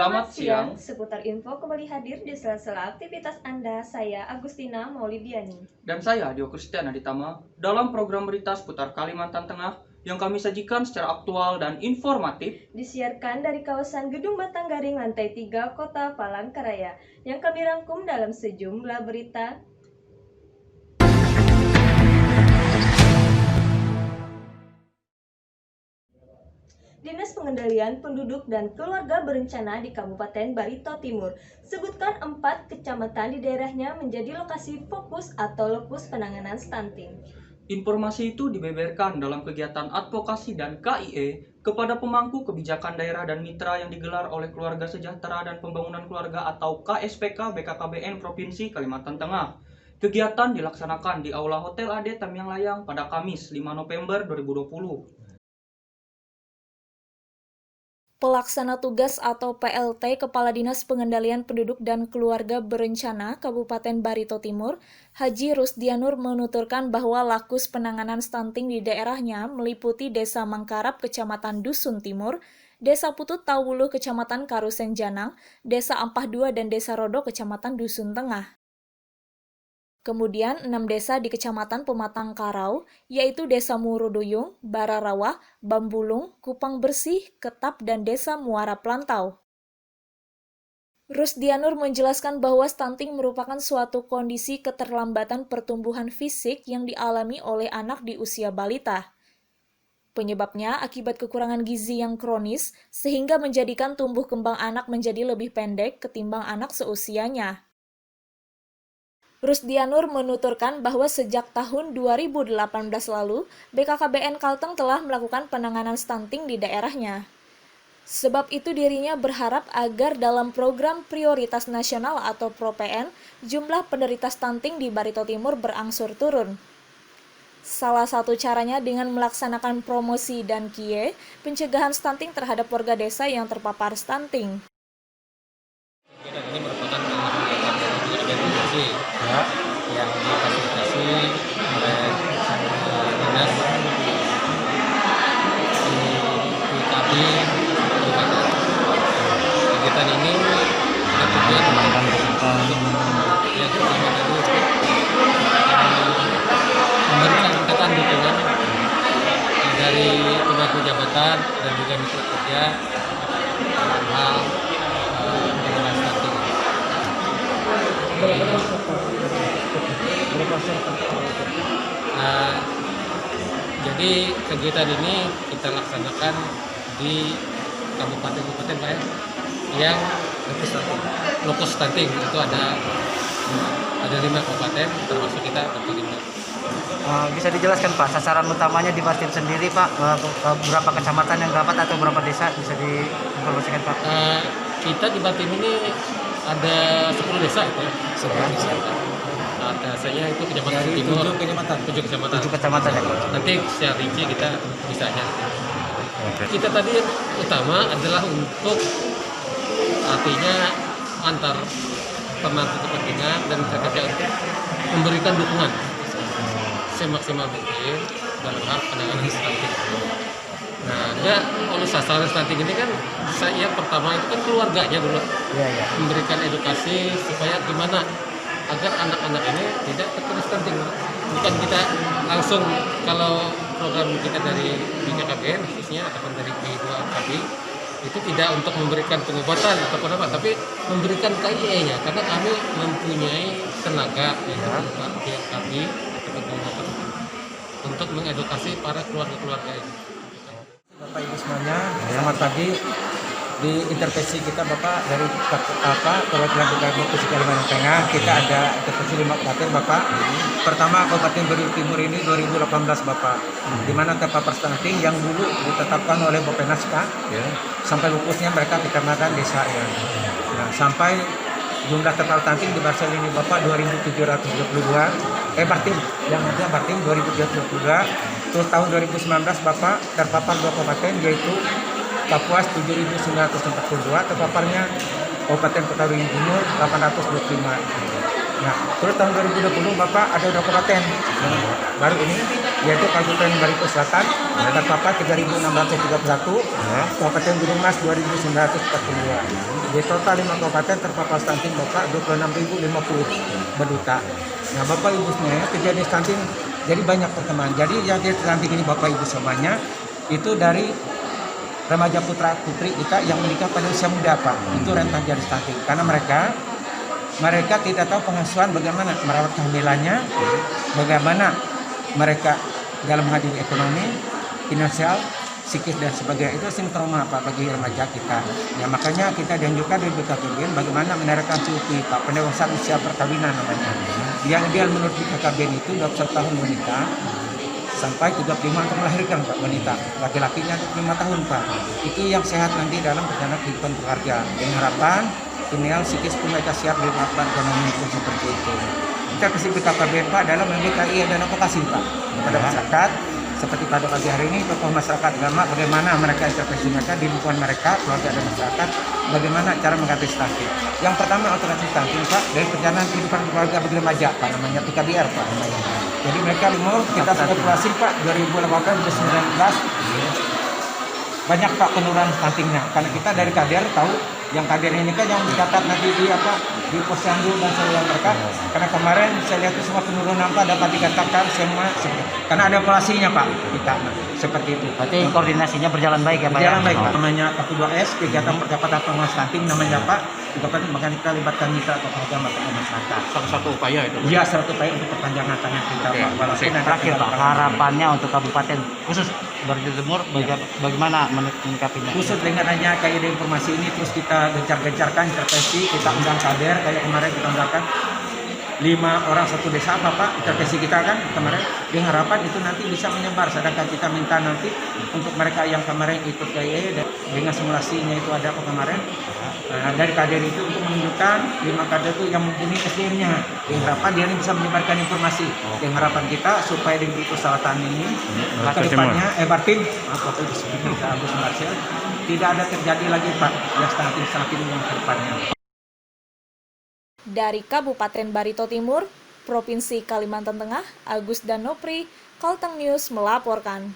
Selamat siang. Seputar info kembali hadir di sela-sela aktivitas Anda. Saya Agustina Maulidiani. Dan saya Dio Kristiana Ditama dalam program berita seputar Kalimantan Tengah yang kami sajikan secara aktual dan informatif. Disiarkan dari kawasan Gedung Batanggaring lantai 3 Kota Palangkaraya yang kami rangkum dalam sejumlah berita. Dinas Pengendalian Penduduk dan Keluarga Berencana di Kabupaten Barito Timur sebutkan 4 kecamatan di daerahnya menjadi lokasi fokus atau lokus penanganan stunting. Informasi itu dibeberkan dalam kegiatan advokasi dan KIE kepada pemangku kebijakan daerah dan mitra yang digelar oleh Keluarga Sejahtera dan Pembangunan Keluarga atau KSPK BKKBN Provinsi Kalimantan Tengah. Kegiatan dilaksanakan di Aula Hotel AD Tamiang Layang pada Kamis 5 November 2020. Pelaksana tugas atau PLT Kepala Dinas Pengendalian Penduduk dan Keluarga Berencana Kabupaten Barito Timur, Haji Rusdianur menuturkan bahwa lakus penanganan stunting di daerahnya meliputi Desa Mangkarap, Kecamatan Dusun Timur, Desa Putut Tawuluh, Kecamatan Karusen Janang, Desa Ampah II, dan Desa Rodo, Kecamatan Dusun Tengah. Kemudian 6 desa di Kecamatan Pematang Karau, yaitu Desa Muroduyung, Bararawa, Bambulung, Kupang Bersih, Ketap, dan Desa Muara Plantau. Rusdianur menjelaskan bahwa stunting merupakan suatu kondisi keterlambatan pertumbuhan fisik yang dialami oleh anak di usia balita. Penyebabnya akibat kekurangan gizi yang kronis, sehingga menjadikan tumbuh kembang anak menjadi lebih pendek ketimbang anak seusianya. Rusdianur menuturkan bahwa sejak tahun 2018 lalu, BKKBN Kalteng telah melakukan penanganan stunting di daerahnya. Sebab itu dirinya berharap agar dalam program prioritas nasional atau PROPN, jumlah penderita stunting di Barito Timur berangsur turun. Salah satu caranya dengan melaksanakan promosi dan KIE, pencegahan stunting terhadap warga desa yang terpapar stunting. Ini merupakan organisasi yang difasilitasi oleh dinas PKB Kabupaten. Kegiatan ini ada tujuan yang pertama tadi memberikan dukungan dari pemangku jabatan dan juga mitra kerja dalam hal penanganan stunting. Jadi kegiatan ini kita laksanakan di kabupaten-kabupaten Pak yang lokus stunting itu ada 5 kabupaten termasuk kita Barito Timur. Bisa dijelaskan Pak, sasaran utamanya di Bartim sendiri Pak, berapa kecamatan yang dapat atau berapa desa bisa diinformasikan Pak? Kita di Bartim ini ada 10 desa itu ya. 10 desa. Dasarnya itu kecamatan Timur. 7 kecamatan ya Pak. Nanti secara rinci kita bisa aja. Kita tadi utama adalah untuk artinya antar pemangku kepentingan dan kerja untuk memberikan dukungan semaksimal mungkin dalam hal penanganan stunting. Nah, oleh sasaran stunting ini kan saya pertama itu kan keluarganya dulu memberikan edukasi supaya gimana agar anak-anak ini tidak terkena stunting. Bukan kita langsung kalau program kita dari BKKBN khususnya ataupun dari P2KB itu tidak untuk memberikan pengobatan ataupun apa, tapi memberikan KIE-nya karena kami mempunyai tenaga yang kami untuk mengedukasi para keluarga-keluarga ini. Bapak Ibu semuanya, selamat pagi. Di intervensi kita Bapak dari perwakilan PKB Provinsi Kalimantan Tengah, kita ada intervensi 5 kabupaten Bapak. Pertama Kabupaten Barito Timur ini 2018 Bapak, di mana terpapar stunting yang dulu ditetapkan oleh Bappenas sampai lupusnya mereka dikarenakan desa ya. Nah, sampai jumlah terpapar stunting di Barsel ini Bapak 2.722. Bartim yang ada Bartim 2.722. Terus tahun 2019 Bapak terpapar 2 kabupaten yaitu Kapuas 7.942, terpaparnya Kabupaten Kota Waringin Timur 825. Nah, terus tahun 2020 Bapak ada 2 kabupaten yang baru ini, yaitu Kabupaten Barito Selatan terpapar 3.631, Kabupaten Gunung Mas 2.942. Di total 5 kabupaten terpapar stunting Bapak 26.050 berduta. Nah, Bapak Ibu semuanya kejadian stunting jadi banyak perkembangan. Jadi yang stunting ini Bapak Ibu semuanya itu dari remaja putra putri kita yang menikah pada usia muda Pak. Itu rentan jadi stunting karena mereka tidak tahu pengasuhan bagaimana merawat kehamilannya, bagaimana mereka dalam menghadapi ekonomi, finansial, psikis dan sebagainya. Itu sing trauma Pak bagi remaja kita. Ya makanya kita dianjurkan dari BKKBN bagaimana menerapkan cuti Pak, pendewasaan usia perkawinan namanya. Yang ideal menurut BKKBN itu 21 tahun wanita sampai 35 untuk melahirkan Pak wanita. Laki-lakinya 5 tahun Pak. Itu yang sehat nanti dalam perjalanan kehidupan keluarga. Dengan harapan ideal psikis pun mereka siap dilakukan ekonomi pun seperti itu. Kita kasih BKKBN Pak dalam MBKI dan advokasi Pak kepada masyarakat. Seperti pada pagi hari ini tokoh masyarakat agama bagaimana mereka intervensi mereka di lingkungan mereka, keluarga dan masyarakat, bagaimana cara mengatasi stunting. Yang pertama alternatif stunting Pak dari perjalanan kehidupan keluarga bagi remaja Pak namanya PKBR Pak namanya. Jadi mereka umur kita spekulasi Pak 2018 2019 banyak Pak penurunan stuntingnya karena kita dari KDR tahu yang KDR ini kan yang dicatat nanti di posyandu dan seluruh mereka karena kemarin saya lihat itu semua penurunan Pak dapat dikatakan semua karena ada evaluasinya Pak kita seperti itu. Berarti koordinasinya berjalan baik ya Pak? Berjalan baik Pak. Namanya K2S kegiatan percepatan penguatan stunting namanya Pak. Juga kan makanya kita libatkan mitra atau agama atau masyarakat. Salah satu upaya itu. Iya, salah satu upaya untuk perpanjangan tangan kita Pak. Walaupun ada Terakhir Pak, harapannya untuk kabupaten khusus Barito Timur bagaimana menyikapinya? khusus dengan hanya kayak ada informasi ini terus kita gencar-gencarkan intervensi, kita undang kader kayak kemarin kita undangkan 5 orang satu desa apa Pak intervensi kita kan kemarin dengan harapan itu nanti bisa menyebar sedangkan kita minta nanti untuk mereka yang kemarin ikut KIE dengan simulasinya itu ada apa kemarin dari kader itu untuk menunjukkan 5 kader itu yang mempunyai SDM-nya dengan harapan dia ini bisa menyebarkan informasi dengan harapan kita supaya di Barito Selatan ini ke depannya Bartim atau itu sebenarnya Agus Marsil tidak ada terjadi lagi Pak yang stunting yang ke depannya. Dari Kabupaten Barito Timur, Provinsi Kalimantan Tengah, Agus Danopri, Kalteng News melaporkan.